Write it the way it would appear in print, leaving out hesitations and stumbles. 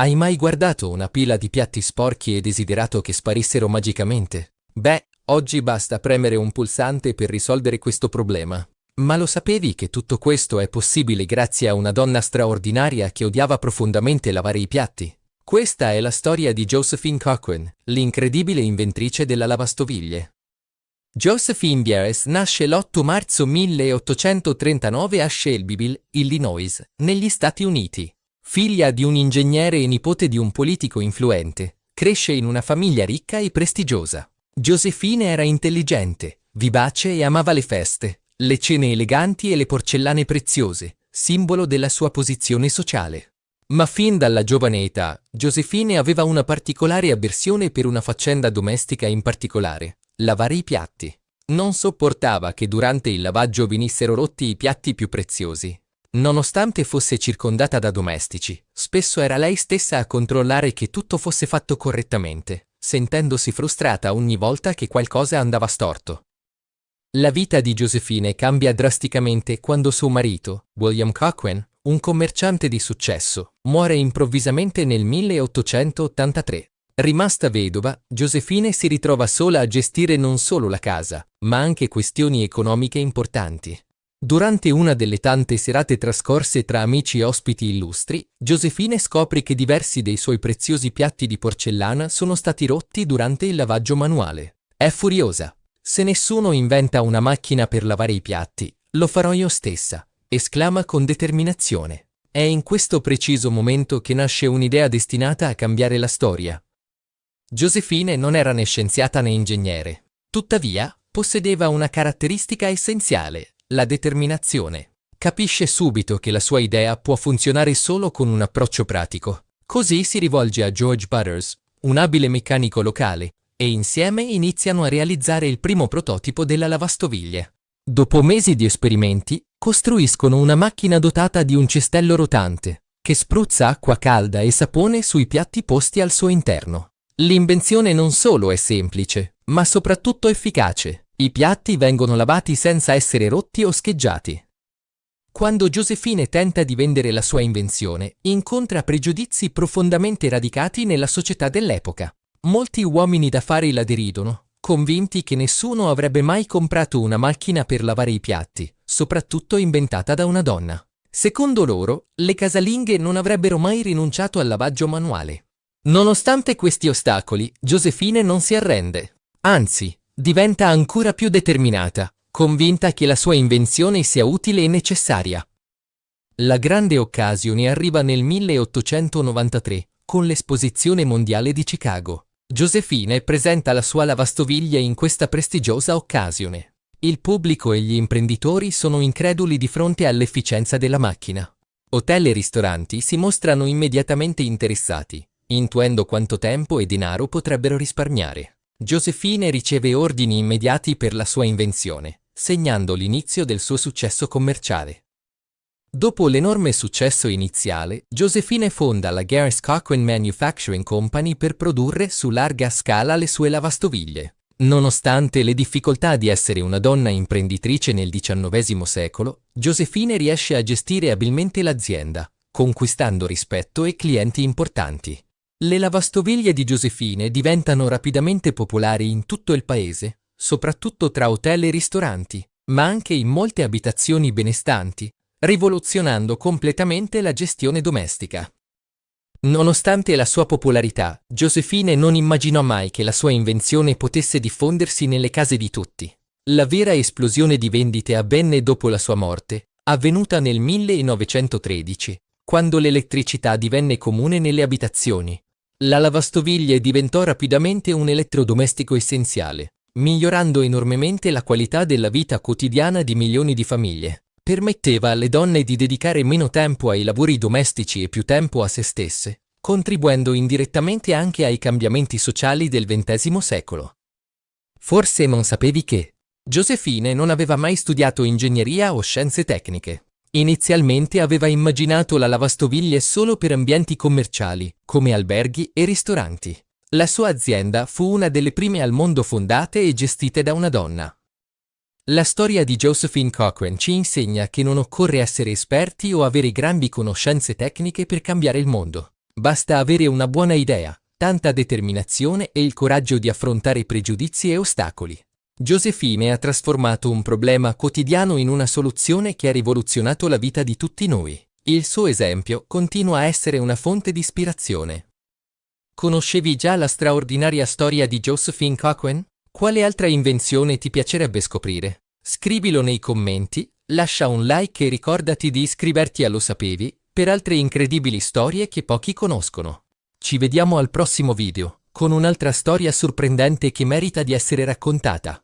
Hai mai guardato una pila di piatti sporchi e desiderato che sparissero magicamente? Beh, oggi basta premere un pulsante per risolvere questo problema. Ma lo sapevi che tutto questo è possibile grazie a una donna straordinaria che odiava profondamente lavare i piatti? Questa è la storia di Josephine Cochran, l'incredibile inventrice della lavastoviglie. Josephine Bierce nasce l'8 marzo 1839 a Shelbyville, Illinois, negli Stati Uniti. Figlia di un ingegnere e nipote di un politico influente, cresce in una famiglia ricca e prestigiosa. Josephine era intelligente, vivace e amava le feste, le cene eleganti e le porcellane preziose, simbolo della sua posizione sociale. Ma fin dalla giovane età, Josephine aveva una particolare avversione per una faccenda domestica in particolare: lavare i piatti. Non sopportava che durante il lavaggio venissero rotti i piatti più preziosi. Nonostante fosse circondata da domestici, spesso era lei stessa a controllare che tutto fosse fatto correttamente, sentendosi frustrata ogni volta che qualcosa andava storto. La vita di Josephine cambia drasticamente quando suo marito, William Cochran, un commerciante di successo, muore improvvisamente nel 1883. Rimasta vedova, Josephine si ritrova sola a gestire non solo la casa, ma anche questioni economiche importanti. Durante una delle tante serate trascorse tra amici e ospiti illustri, Josephine scopre che diversi dei suoi preziosi piatti di porcellana sono stati rotti durante il lavaggio manuale. È furiosa. Se nessuno inventa una macchina per lavare i piatti, lo farò io stessa, esclama con determinazione. È in questo preciso momento che nasce un'idea destinata a cambiare la storia. Josephine non era né scienziata né ingegnere. Tuttavia, possedeva una caratteristica essenziale: la determinazione. Capisce subito che la sua idea può funzionare solo con un approccio pratico. Così si rivolge a George Butters, un abile meccanico locale, e insieme iniziano a realizzare il primo prototipo della lavastoviglie. Dopo mesi di esperimenti, costruiscono una macchina dotata di un cestello rotante, che spruzza acqua calda e sapone sui piatti posti al suo interno. L'invenzione non solo è semplice, ma soprattutto efficace. I piatti vengono lavati senza essere rotti o scheggiati. Quando Josephine tenta di vendere la sua invenzione, incontra pregiudizi profondamente radicati nella società dell'epoca. Molti uomini d'affari la deridono, convinti che nessuno avrebbe mai comprato una macchina per lavare i piatti, soprattutto inventata da una donna. Secondo loro, le casalinghe non avrebbero mai rinunciato al lavaggio manuale. Nonostante questi ostacoli, Josephine non si arrende. Anzi, diventa ancora più determinata, convinta che la sua invenzione sia utile e necessaria. La grande occasione arriva nel 1893, con l'Esposizione Mondiale di Chicago. Josephine presenta la sua lavastoviglie in questa prestigiosa occasione. Il pubblico e gli imprenditori sono increduli di fronte all'efficienza della macchina. Hotel e ristoranti si mostrano immediatamente interessati, intuendo quanto tempo e denaro potrebbero risparmiare. Josephine riceve ordini immediati per la sua invenzione, segnando l'inizio del suo successo commerciale. Dopo l'enorme successo iniziale, Josephine fonda la Garris Cochran Manufacturing Company per produrre su larga scala le sue lavastoviglie. Nonostante le difficoltà di essere una donna imprenditrice nel XIX secolo, Josephine riesce a gestire abilmente l'azienda, conquistando rispetto e clienti importanti. Le lavastoviglie di Josephine diventano rapidamente popolari in tutto il paese, soprattutto tra hotel e ristoranti, ma anche in molte abitazioni benestanti, rivoluzionando completamente la gestione domestica. Nonostante la sua popolarità, Josephine non immaginò mai che la sua invenzione potesse diffondersi nelle case di tutti. La vera esplosione di vendite avvenne dopo la sua morte, avvenuta nel 1913, quando l'elettricità divenne comune nelle abitazioni. La lavastoviglie diventò rapidamente un elettrodomestico essenziale, migliorando enormemente la qualità della vita quotidiana di milioni di famiglie. Permetteva alle donne di dedicare meno tempo ai lavori domestici e più tempo a se stesse, contribuendo indirettamente anche ai cambiamenti sociali del XX secolo. Forse non sapevi che Josephine non aveva mai studiato ingegneria o scienze tecniche. Inizialmente aveva immaginato la lavastoviglie solo per ambienti commerciali, come alberghi e ristoranti. La sua azienda fu una delle prime al mondo fondate e gestite da una donna. La storia di Josephine Cochran ci insegna che non occorre essere esperti o avere grandi conoscenze tecniche per cambiare il mondo. Basta avere una buona idea, tanta determinazione e il coraggio di affrontare pregiudizi e ostacoli. Josephine ha trasformato un problema quotidiano in una soluzione che ha rivoluzionato la vita di tutti noi. Il suo esempio continua a essere una fonte di ispirazione. Conoscevi già la straordinaria storia di Josephine Cochran? Quale altra invenzione ti piacerebbe scoprire? Scrivilo nei commenti, lascia un like e ricordati di iscriverti a Lo Sapevi per altre incredibili storie che pochi conoscono. Ci vediamo al prossimo video, con un'altra storia sorprendente che merita di essere raccontata.